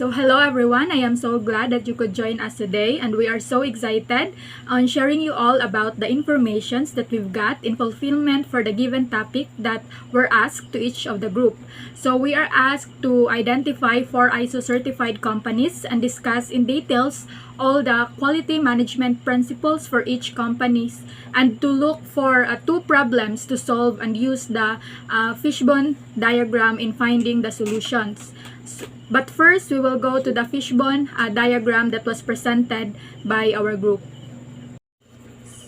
So hello everyone, I am so glad that you could join us today, and we are so excited on sharing you all about the informations that we've got in fulfillment for the given topic that were asked to each of the group. So we are asked to identify 4 ISO certified companies and discuss in details all the quality management principles for each companies, and to look for 2 problems to solve and use the fishbone diagram in finding the solutions. But first, we will go to the fishbone diagram that was presented by our group.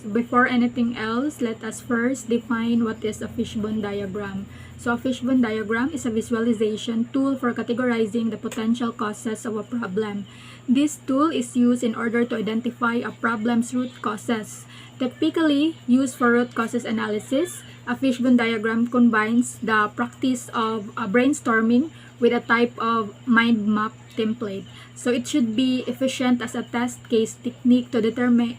Before anything else, let us first define what is a fishbone diagram. So a fishbone diagram is a visualization tool for categorizing the potential causes of a problem. This tool is used in order to identify a problem's root causes. Typically used for root causes analysis, a fishbone diagram combines the practice of brainstorming with a type of mind map template. So it should be efficient as a test case technique to determine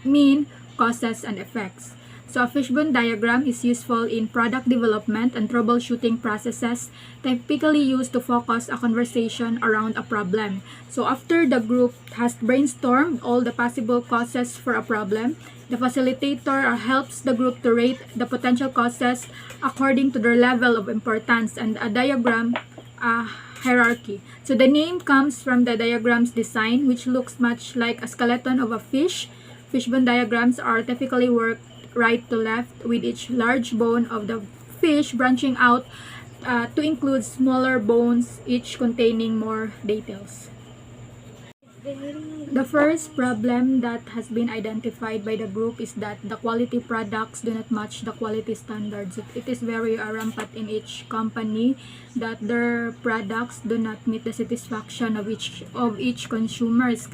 causes and effects. So a fishbone diagram is useful in product development and troubleshooting processes, typically used to focus a conversation around a problem. So after the group has brainstormed all the possible causes for a problem, the facilitator helps the group to rate the potential causes according to their level of importance, and a diagram hierarchy. So the name comes from the diagram's design, which looks much like a skeleton of a fish. Fishbone diagrams are typically worked right to left, with each large bone of the fish branching out to include smaller bones, each containing more details. The first problem that has been identified by the group is that the quality products do not match the quality standards. It is very rampant in each company that their products do not meet the satisfaction of each consumers.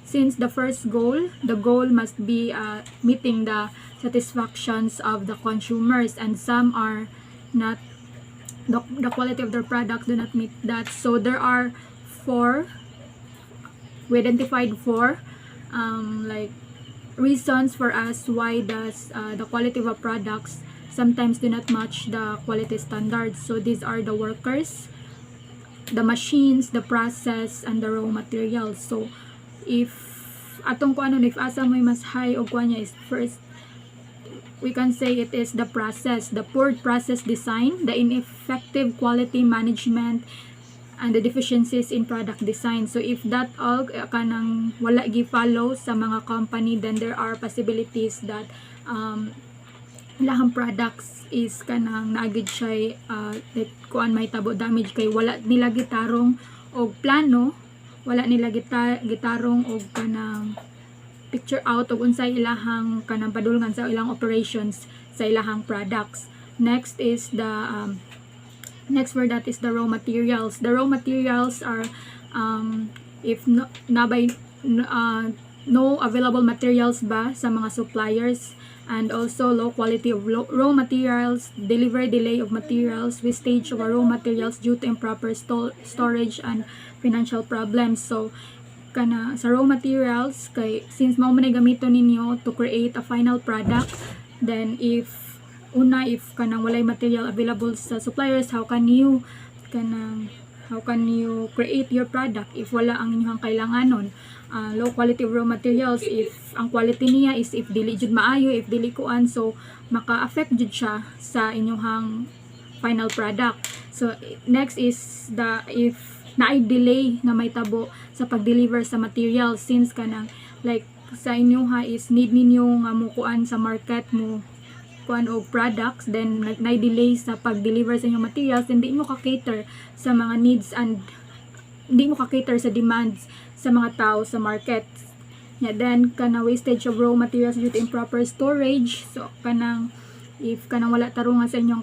Since the first goal, the goal must be meeting the satisfactions of the consumers, and some are not, the quality of their products do not meet that. So there are we identified 4 reasons for us why does the quality of our products sometimes do not match the quality standards. So these are the workers, the machines, the process, and the raw materials. So if atong if asa may mas high og kuanya is first, we can say it is the process, the poor process design, the ineffective quality management, and the deficiencies in product design. So if that all kanang wala gi-follow sa mga company, then there are possibilities that lahang products is kanang naagid siya like kuan may tabo damage kay wala nila gitarong og plano, wala nila gitarong og kanang picture out og unsay ilahang kanang padulngan sa ilang operations sa ilahang products. Next is the next for that is the raw materials. The raw materials are if no available materials ba sa mga suppliers, and also low quality of raw materials, delivery delay of materials, wastage of raw materials due to improper storage, and financial problems. So kana sa raw materials, kay since mao man gamiton ninyo to create a final product, then if kanang walay material available sa suppliers, how can you create your product if wala ang inyong kailanganon? Low quality of raw materials, if ang quality niya is if dili jud maayo, if dili kuan, so maka-affect jud siya sa inyong final product. So next is the if naay delay na may tabo sa pag-deliver sa materials, since kanang like sa inyo is need ninyo nga mo kuan sa market mo kuan og products, then na-delay sa pag-deliver sa inyong materials, hindi mo ka-cater sa mga needs and hindi mo ka-cater sa demands sa mga tao sa market. Then kana wastage of raw materials due to improper storage. So kanang if kanang wala tarungan sa inyong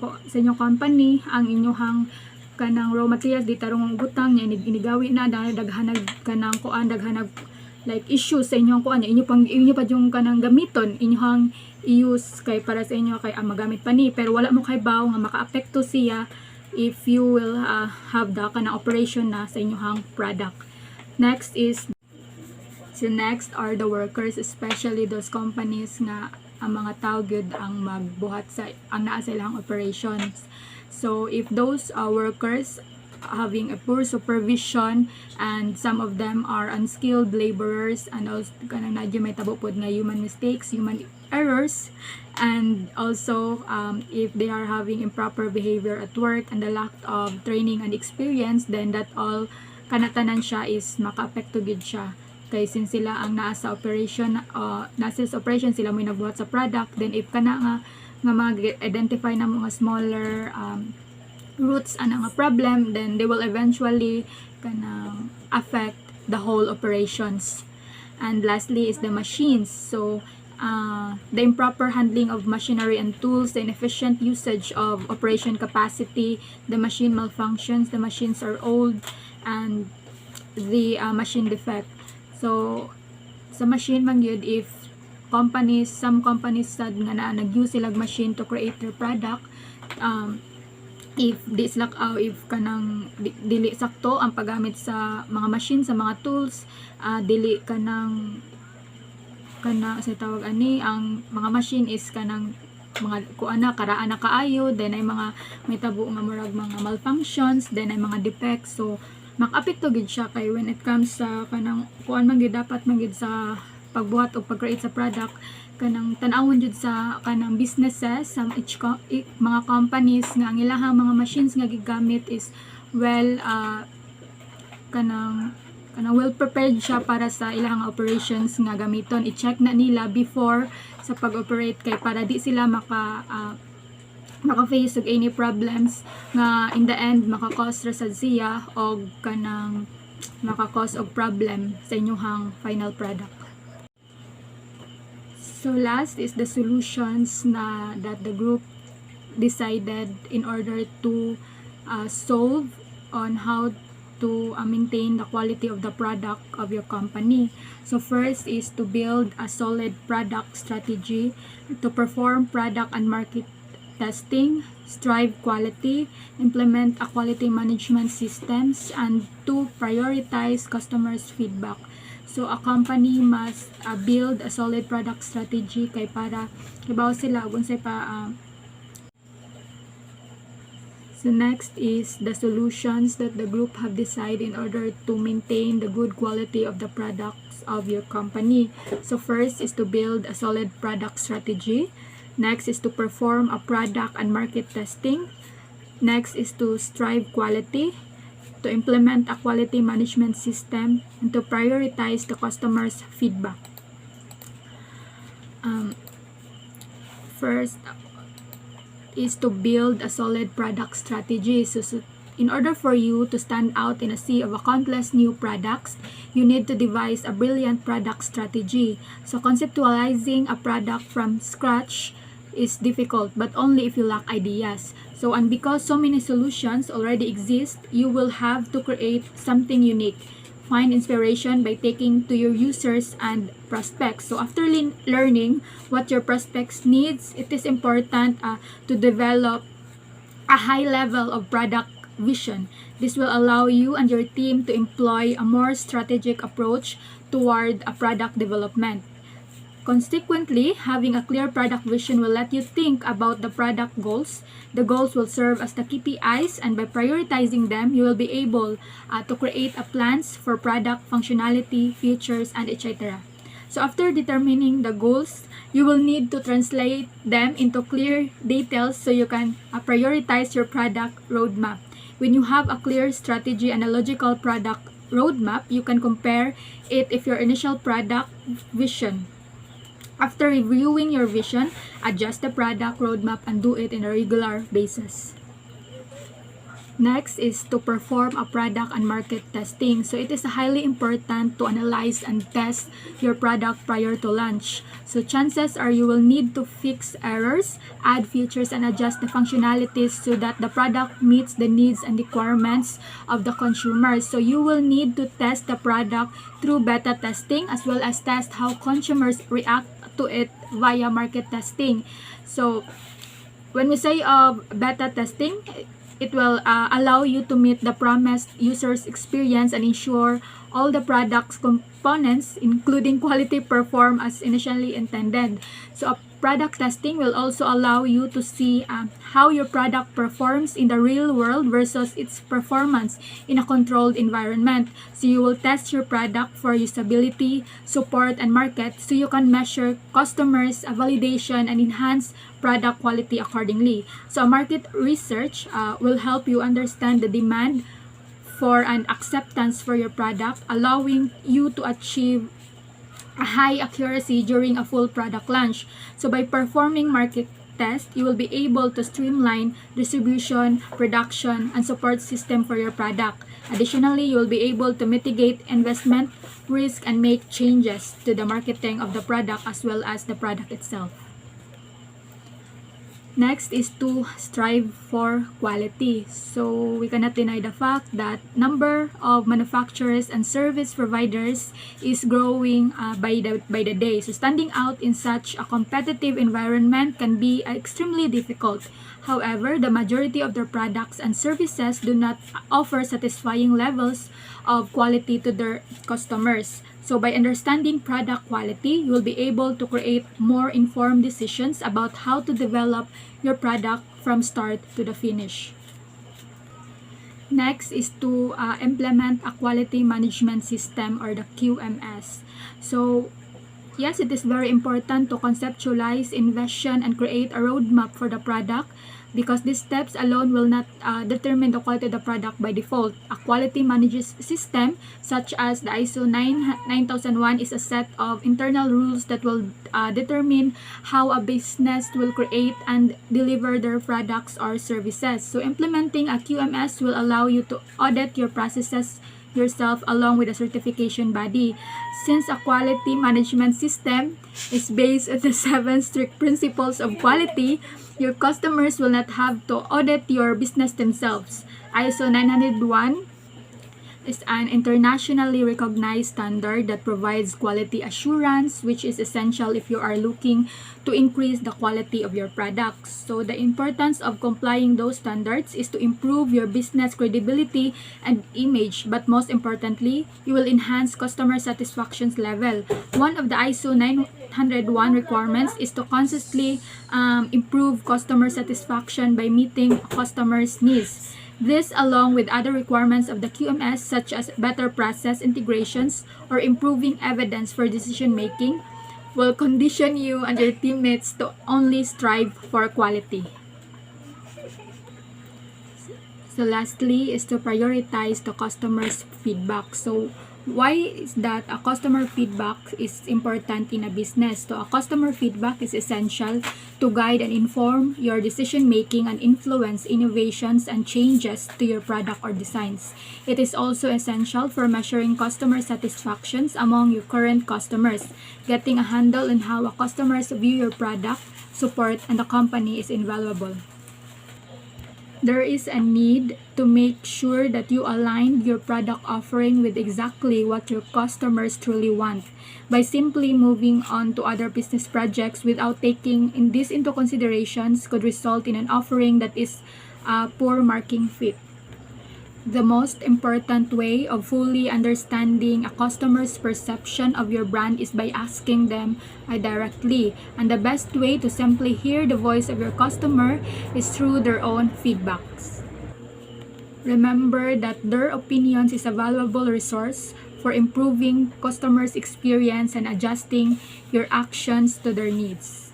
company ang inyong kanang raw materials, di tarong butang nya inigawi na daghanag kanang kuan, daghanag like issues sa inyong kuan, inyo pa yung kanang gamiton inyong i-use kay para sa inyo kay magamit pa ni, pero wala mo kay baw nga maka-apekto siya if you will have the kanang operation na sa inyong product. Next are the workers, especially those companies nga ang mga tao gyud ang magbuhat sa ang naa sa ilang operations. So if those workers having a poor supervision, and some of them are unskilled laborers, and also kanang nadyo may tabo pod nga human mistakes, human errors, and also if they are having improper behavior at work and the lack of training and experience, then that all kanatanan siya is maka-apekto gid siya. Kay since sila ang nasa operation, nasa operation sila may nagbuhat sa product, then if kana nga mag-identify na mga smaller roots ana nga problem, then they will eventually kanang affect the whole operations. And lastly is the machines. So the improper handling of machinery and tools, the inefficient usage of operation capacity, the machine malfunctions, the machines are old, and the machine defect. So sa machine man yun, if some companies sad nga nag-use sila machine to create their product, if kanang dili sakto ang paggamit sa mga machine, sa mga tools, dili kanang sa tawag ani, ang mga machine is kanang mga kuana karaan na kaayo, then ay mga may tabo nga murag mga malfunctions, then ay mga defects. So makapekto gid siya kay when it comes sa kanang kuan man gid, dapat man gid sa pagbuhat o pag-create sa product, kanang tan-awon jud sa kanang businesses, sa mga companies nga ang ilahang mga machines nga gigamit is kanang well prepared siya para sa ilahang operations nga gamiton. I-check na nila before sa pag-operate kay para di sila maka-face og any problems nga in the end maka-cause ra sad siya og kanang maka-cause og problem sa inyong final product. So last is the solutions that the group decided in order to solve on how to maintain the quality of the product of your company. So first is to build a solid product strategy, to perform product and market testing, strive quality, implement a quality management systems, and to prioritize customers' feedback. So a company must build a solid product strategy kay para kibaw sila unsay pa. So next is the solutions that the group have decided in order to maintain the good quality of the products of your company. So first is to build a solid product strategy. Next is to perform a product and market testing. Next is to strive quality, to implement a quality management system, and to prioritize the customer's feedback. First is to build a solid product strategy. So in order for you to stand out in a sea of countless new products, you need to devise a brilliant product strategy. So conceptualizing a product from scratch is difficult, but only if you lack ideas. So, and because so many solutions already exist, you will have to create something unique. Find inspiration by taking to your users and prospects. So after learning what your prospects needs, it is important to develop a high level of product vision. This will allow you and your team to employ a more strategic approach toward a product development. Consequently, having a clear product vision will let you think about the product goals. The goals will serve as the KPIs, and by prioritizing them, you will be able to create a plans for product functionality, features, and etc. So after determining the goals, you will need to translate them into clear details so you can prioritize your product roadmap. When you have a clear strategy and a logical product roadmap, you can compare it with your initial product vision. After reviewing your vision, adjust the product roadmap and do it on a regular basis. Next is to perform a product and market testing. So it is highly important to analyze and test your product prior to launch. So chances are you will need to fix errors, add features, and adjust the functionalities so that the product meets the needs and requirements of the consumers. So you will need to test the product through beta testing as well as test how consumers react to it via market testing. So when we say beta testing, it will allow you to meet the promised user's experience and ensure all the product's components, including quality, perform as initially intended. So product testing will also allow you to see how your product performs in the real world versus its performance in a controlled environment. So you will test your product for usability, support, and market so you can measure customers' validation and enhance product quality accordingly. So market research will help you understand the demand for an acceptance for your product, allowing you to achieve a high accuracy during a full product launch. So by performing market tests, you will be able to streamline distribution, production, and support system for your product. Additionally, you will be able to mitigate investment risk and make changes to the marketing of the product as well as the product itself. Next is to strive for quality. So we cannot deny the fact that number of manufacturers and service providers is growing by the day. So standing out in such a competitive environment can be extremely difficult. However, the majority of their products and services do not offer satisfying levels of quality to their customers. So by understanding product quality, you will be able to create more informed decisions about how to develop your product from start to the finish. Next is to implement a quality management system or the QMS. So yes, it is very important to conceptualize, envision, and create a roadmap for the product because these steps alone will not determine the quality of the product by default. A quality management system such as the ISO 9001 is a set of internal rules that will determine how a business will create and deliver their products or services. So implementing a QMS will allow you to audit your processes yourself along with a certification body. Since a quality management system is based on the 7 strict principles of quality, your customers will not have to audit your business themselves. ISO 901 is an internationally recognized standard that provides quality assurance, which is essential if you are looking to increase the quality of your products. So the importance of complying those standards is to improve your business credibility and image, but most importantly, you will enhance customer satisfaction level. One of the ISO 901 requirements is to constantly improve customer satisfaction by meeting customers' needs. This, along with other requirements of the QMS such as better process integrations or improving evidence for decision making, will condition you and your teammates to only strive for quality. So lastly is to prioritize the customer's feedback. So why is that a customer feedback is important in a business? So a customer feedback is essential to guide and inform your decision making and influence innovations and changes to your product or designs. It is also essential for measuring customer satisfactions among your current customers. Getting a handle on how a customers view your product, support, and the company is invaluable. There is a need to make sure that you align your product offering with exactly what your customers truly want. By simply moving on to other business projects without taking this into considerations could result in an offering that is a poor market fit. The most important way of fully understanding a customer's perception of your brand is by asking them directly. And the best way to simply hear the voice of your customer is through their own feedbacks. Remember that their opinions is a valuable resource for improving customers' experience and adjusting your actions to their needs.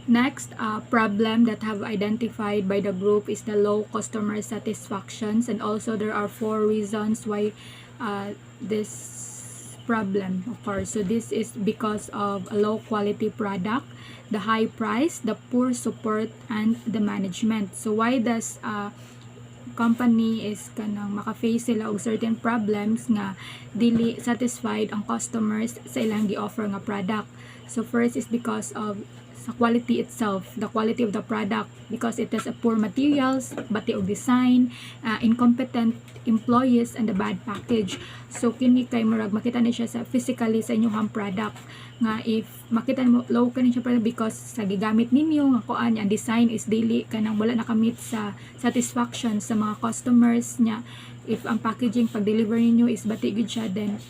Next, problem that have identified by the group is the low customer satisfactions, and also there are 4 reasons why this problem occurs. So this is because of a low quality product, the high price, the poor support, and the management. So why does company is kanang maka-face sila og certain problems nga dili satisfied ang customers sa ilang gi-offer nga product? So first is because of sa quality itself, the quality of the product, because it has a poor materials, bati og design, incompetent employees, and the bad package. So kini kay murag makita ni siya sa physically sa inyong product nga if makita mo low kani siya product because sa gigamit ninyo nga kuan ang design is dili kanang wala nakamit sa satisfaction sa mga customers niya. If ang packaging pag deliver ninyo is bati gud siya, then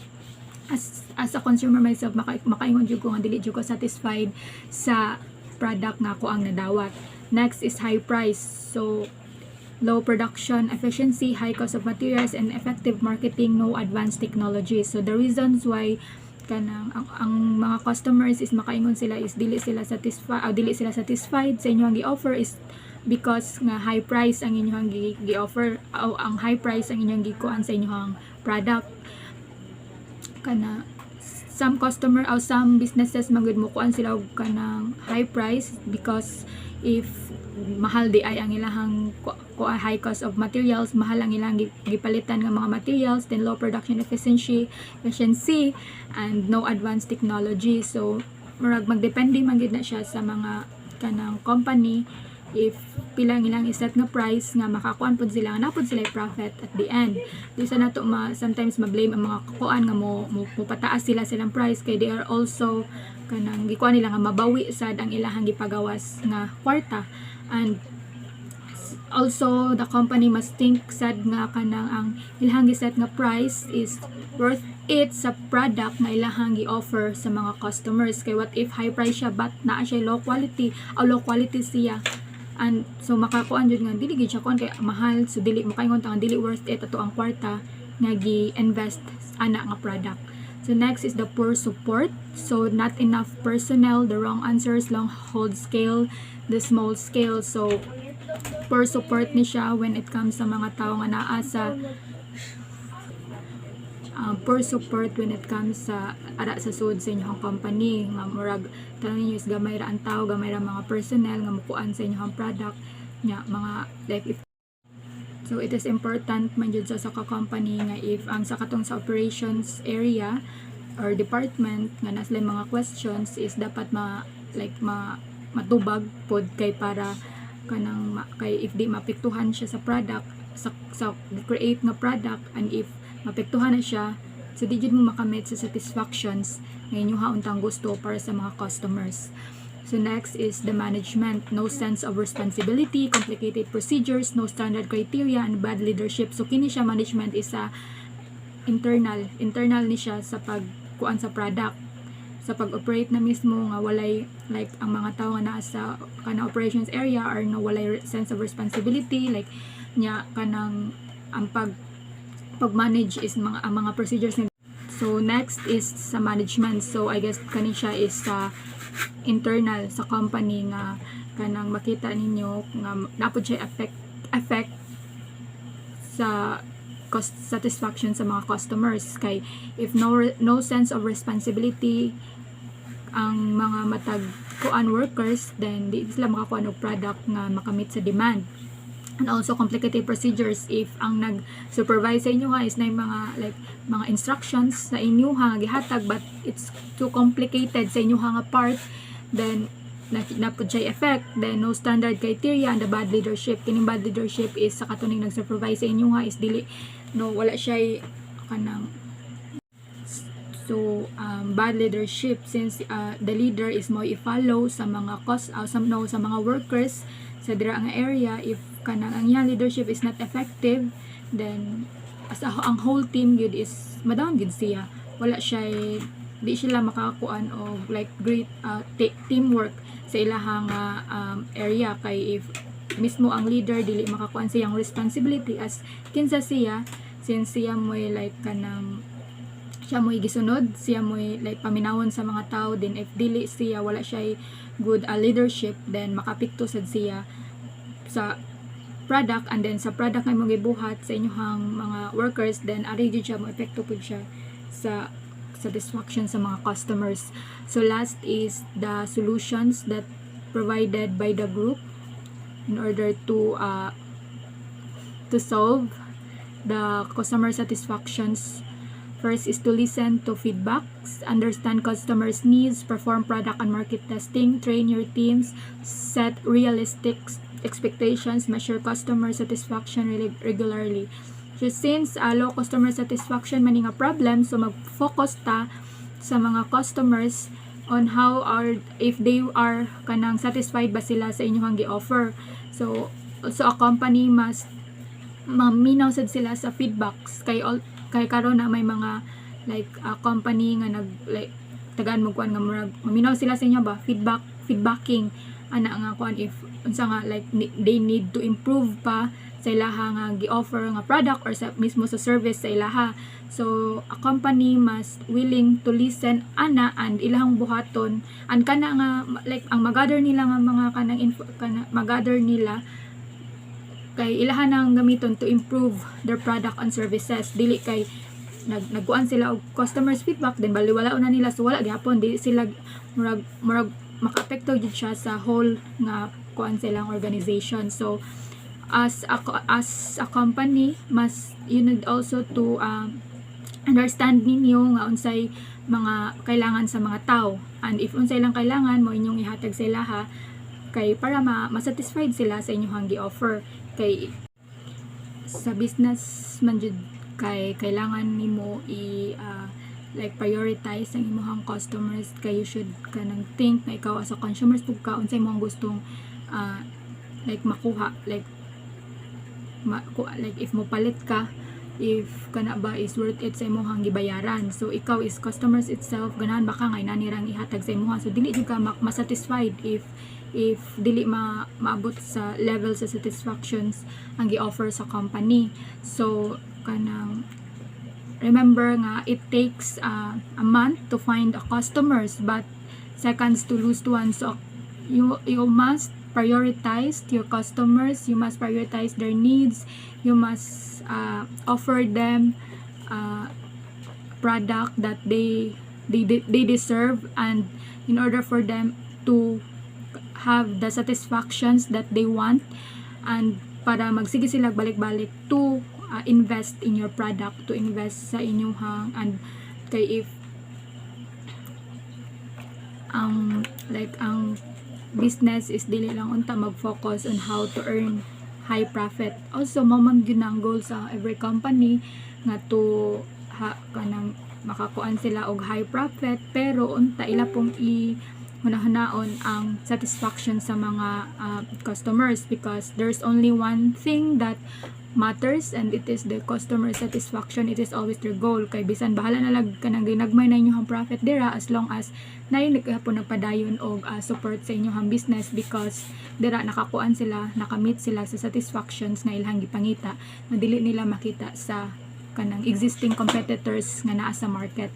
as a consumer myself, makaingon jud ko nga dili jud ko satisfied sa product nga ako ang nadawat. Next is high price. So low production efficiency, high cost of materials, and effective marketing, no advanced technology. So the reasons why kanang ang mga customers is makaingon sila is dili sila satisfied sa inyong gi-offer is because nga high price ang inyong gi-offer, ang high price ang inyong gikuan sa inyong product. Kana some customer or some businesses magud mo kuan sila og kanang high price because if mahal di ay ang ilahang high cost of materials, mahal ang ilang gipalitan nga mga materials, then low production efficiency and no advanced technology. So murag magdepende man gid na siya sa mga kanang company if pila ilang iset nga price nga makakuan pud sila nga napud sila profit at the end. Di sa nato sometimes ma-blame ang mga kuan nga mo pataas sila silang price kay they are also kanang gikuan nila nga mabawi sad ang ilahang gipagawas nga kwarta. And also the company must think sad nga kanang ang ilahang giset nga price is worth it sa product nga ilahang gi-offer sa mga customers. Kay what if high price siya but naa siya low quality siya, and so makakuan jud nga dili gid siya kuan kay mahal, so dili makaingon ta nga dili worth it ato ang kwarta nga gi-invest ana nga product. So next is the poor support. So not enough personnel, the wrong answers, long hold scale, the small scale. So poor support ni siya when it comes sa mga tao nga naa sa poor support when it comes sa ara sa sud sa inyong company nga murag tanong niyo is gamay ra ang tao, gamay ra mga personnel nga mukuan sa inyong product nya mga like if. So it is important man jud sa company nga if ang sa katong sa operations area or department nga na sila mga questions is dapat matubag pod kay para kanang kay if di mapektuhan siya sa product sa create nga product, and if mapektuhan na siya, so di jud mo makamit sa satisfactions nga inyo untang gusto para sa mga customers. So next is the management. No sense of responsibility, complicated procedures, no standard criteria, and bad leadership. So kini siya management is sa internal ni siya sa pagkuan sa product, sa pag-operate na mismo nga walay like ang mga tao nga naa sa kana operations area or no walay sense of responsibility like nya kanang ang pag-manage is ang mga procedures ni. So next is sa management. So I guess kani siya is sa internal sa company nga kanang makita ninyo nga napod siya effect sa cost satisfaction sa mga customers. Kay if no sense of responsibility ang mga matag kuan workers, then di sila makakuha og product nga makamit sa demand. And also complicated procedures if ang nag-supervise sa inyo ha is na mga instructions sa inyo ha gihatag but it's too complicated sa inyo nga part, then napod siya effect. Then no standard criteria and the bad leadership. Kining bad leadership is sa katuning nag-supervise sa inyo ha is dili wala siya kanang so bad leadership since the leader is mo i-follow sa mga sa mga workers sa dira nga area. If kanang ang iyang leadership is not effective, then as ang whole team gid is madown gid siya, wala siya di sila makakuan og like great teamwork sa ilahang area. Kay if mismo ang leader dili makakuan siyang responsibility as kinsa siya, since siya mo like kanang siya mo gisunod, siya mo like paminawon sa mga tao, then if dili siya wala siya good leadership, then makapikto sad siya sa product, and then sa product nga mo gibuhat sa inyong mga workers, then ari gyud siya mo epekto pud siya sa satisfaction sa mga customers. So last is the solutions that provided by the group in order to solve the customer satisfactions. First is to listen to feedbacks, understand customers' needs, perform product and market testing, train your teams, set realistic expectations, measure customer satisfaction regularly. So since low customer satisfaction man nga problem, so mag-focus ta sa mga customers on how are if they are kanang satisfied ba sila sa inyong gi-offer. So also a company must maminaw sad sila sa feedbacks kay karon na may mga like a company nga tagaan mo kuan nga murag maminaw sila sa inyo ba feedbacking ana nga kuan if unsa nga like they need to improve pa sa ilaha nga gi-offer nga product or sa mismo sa service sa ilaha. So a company must willing to listen ana and ilahang buhaton and kana nga like ang magather nila nga mga kanang magather nila kay ilahan nang gamiton to improve their product and services, dili kay nagkuan sila og customers feedback then baliwala na nila, so wala gyapon, di sila murag maka-apekto gid siya sa whole nga kuan silang organization. So as a company must you need also to understand ninyo nga unsay mga kailangan sa mga tao, and if unsay lang kailangan mo inyong ihatag sa ilaha kay para ma-satisfied sila sa inyong gi-offer. Kay sa business man jud kay kailangan nimo like prioritize ang imong customers, kay you should kanang think na ikaw as a consumers pug ka unsay imong gustong like makuha, like if mo palit ka, if kana ba is worth it sa imong gibayaran. So ikaw is customers itself, ganahan baka nga inanirang ihatag sa imong, so dili jud ka ma-satisfied if dili maabot sa level sa satisfactions ang gi-offer sa company. So kanang remember nga it takes a month to find a customers but seconds to lose one. So you must prioritize your customers, you must prioritize their needs, you must offer them product that they deserve, and in order for them to have the satisfactions that they want and para magsige sila balik-balik to invest in your product, to invest sa inyong and kay if like ang business is dili lang unta mag-focus on how to earn high profit. Also mamang yun ang goal sa every company nga to kanang makakuan sila og high profit, pero unta ila pong hunahanaon ang satisfaction sa mga customers, because there's only one thing that matters and it is the customer satisfaction. It is always their goal. Kay bisan bahala na lag kanang ginagmay na inyong profit dira as long as nayon gihapon nagpadayon og support sa inyong business, because dira nakakuan sila, nakamit sila sa satisfactions na ilang gipangita na dili nila makita sa kanang existing competitors nga naa sa market.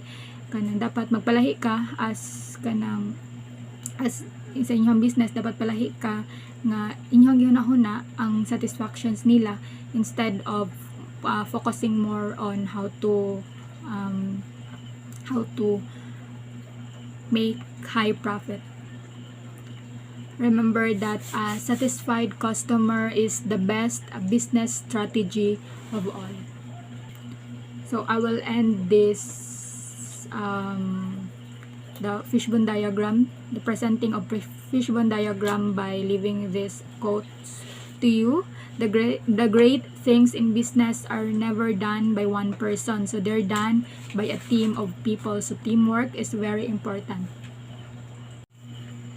Kanang dapat magpalahi ka as kanang as sa inyong business, dapat palahi ka nga inyong ginahuna ang satisfactions nila instead of focusing more on how to make high profit. Remember that a satisfied customer is the best business strategy of all. So I will end this the fishbone diagram, the presenting of fishbone diagram, by leaving this quotes to you. The great things in business are never done by one person, so they're done by a team of people. So teamwork is very important.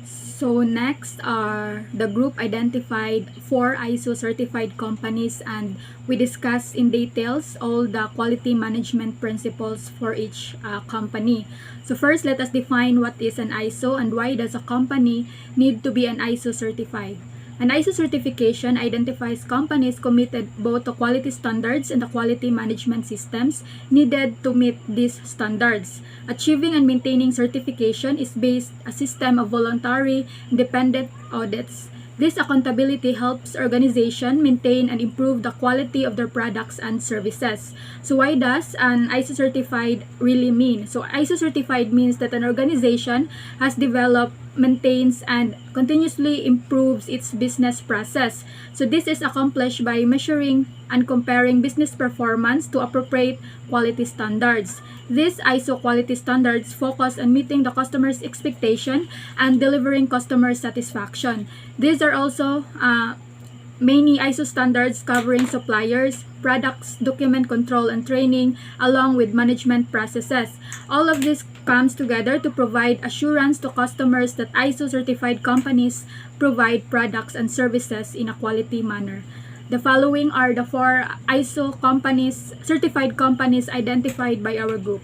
So next are the group identified 4 ISO certified companies, and we discuss in details all the quality management principles for each company. So first, let us define what is an ISO and why does a company need to be an ISO certified. An ISO certification identifies companies committed both to quality standards and the quality management systems needed to meet these standards. Achieving and maintaining certification is based on a system of voluntary, independent audits. This accountability helps organizations maintain and improve the quality of their products and services. So why does an ISO certified really mean? So ISO certified means that an organization has developed, maintains, and continuously improves its business process. So this is accomplished by measuring and comparing business performance to appropriate quality standards. These ISO quality standards focus on meeting the customer's expectation and delivering customer satisfaction. These are also many ISO standards covering suppliers, products, document control and training, along with management processes. All of this comes together to provide assurance to customers that ISO certified companies provide products and services in a quality manner. The following are the 4 ISO companies, certified companies identified by our group.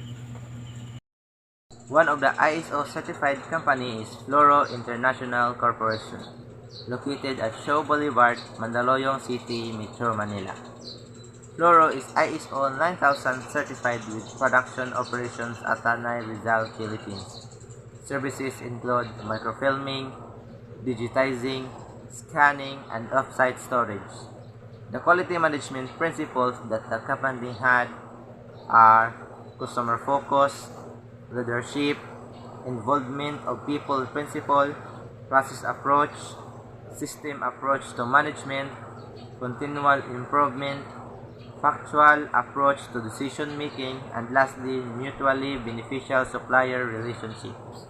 One of the ISO certified company is Floro International Corporation, located at Shaw Boulevard, Mandaluyong City, Metro Manila. Floro is ISO 9000 certified with production operations at Tanay, Rizal, Philippines. Services include microfilming, digitizing, scanning, and off-site storage. The quality management principles that the company had are customer focus, leadership, involvement of people principle, process approach, system approach to management, continual improvement, factual approach to decision making, and lastly, mutually beneficial supplier relationships.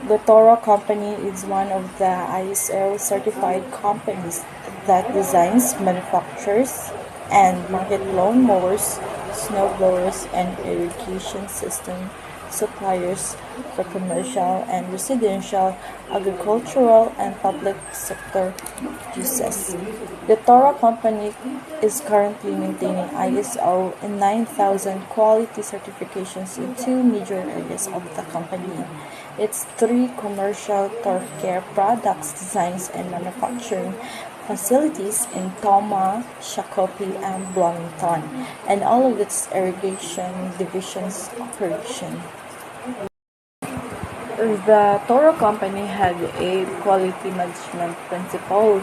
The Toro Company is one of the ISO certified companies that designs, manufactures, and market lawn mowers, snow blowers, and irrigation system suppliers for commercial and residential, agricultural, and public sector uses. The Toro Company is currently maintaining ISO 9000 quality certifications in two major areas of the company. Its three commercial turf care products designs and manufacturing facilities in Toma, Shakopee, and Bloomington, and all of its irrigation divisions operation. The Toro Company had 8 quality management principles,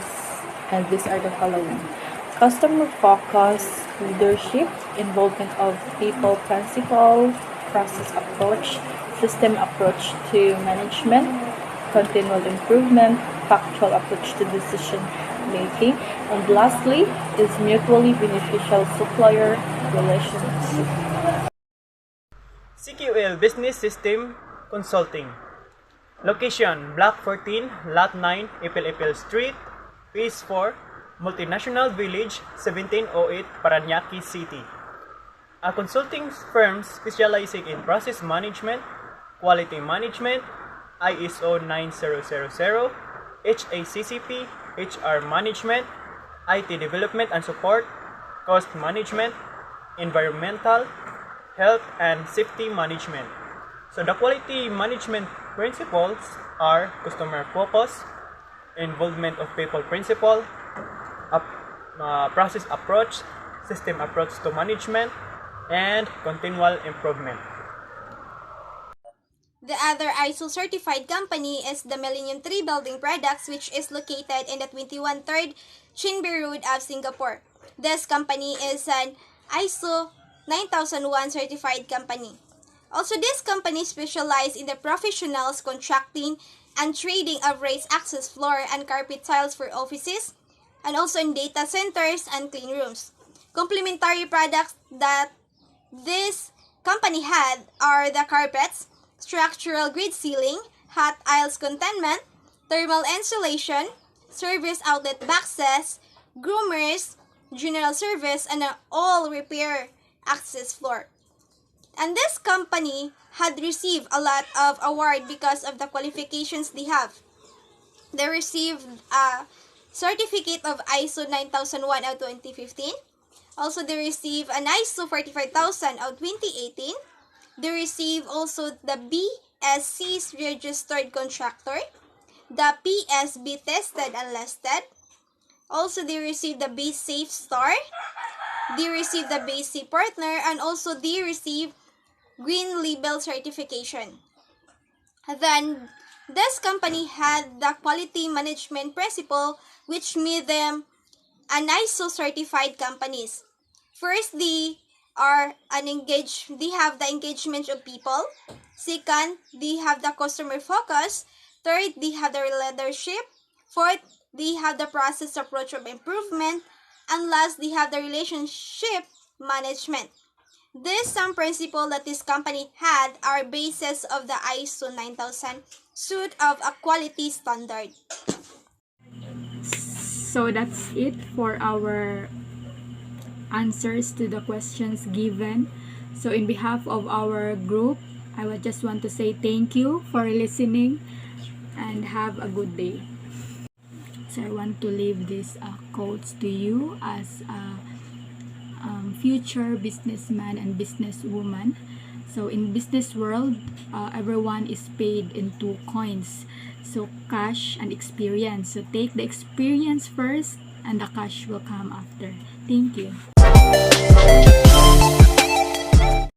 and these are the following: customer focus, leadership, involvement of people principle, process approach, system approach to management, continual improvement, factual approach to decision making, and lastly is mutually beneficial supplier relationship. CQL Business System Consulting. Location Block 14, Lot 9, Ipil Street, Phase 4, Multinational Village, 1708, Parañaque City. A consulting firm specializing in process management, quality management, ISO 9000, HACCP, HR management, IT development and support, cost management, environmental, health and safety management. So the quality management principles are customer focus, involvement of people principle, process approach, system approach to management, and continual improvement. The other ISO certified company is the Millennium Tree Building Products, which is located in the 21/3 Chinby Road of Singapore. This company is an ISO 9001 certified company. Also, this company specializes in the professionals contracting and trading of raised access floor and carpet tiles for offices, and also in data centers and clean rooms. Complementary products that this company had are the carpets, structural grid ceiling, hot aisles containment, thermal insulation, service outlet boxes, groomers, general service, and an all repair access floor. And this company had received a lot of award because of the qualifications they have. They received a certificate of ISO 9001 of 2015. Also, they received an ISO 45000 of 2018. They received also the BSC's registered contractor, the PSB tested and listed. Also, they received the B Safe Star. They received the BC Partner, and also they received Green Label certification. Then, this company had the quality management principle, which made them an ISO certified companies. First, they have the engagement of people. Second, they have the customer focus. Third, they have the leadership. Fourth, they have the process approach of improvement. And last, they have the relationship management. These some principles that this company had are basis of the ISO 9000 suite of a quality standard. So that's it for our answers to the questions given. So in behalf of our group, I would just want to say thank you for listening and have a good day. So I want to leave these quotes to you as a future businessman and businesswoman. So in business world, everyone is paid in two coins. So cash and experience. So take the experience first and the cash will come after. Thank you.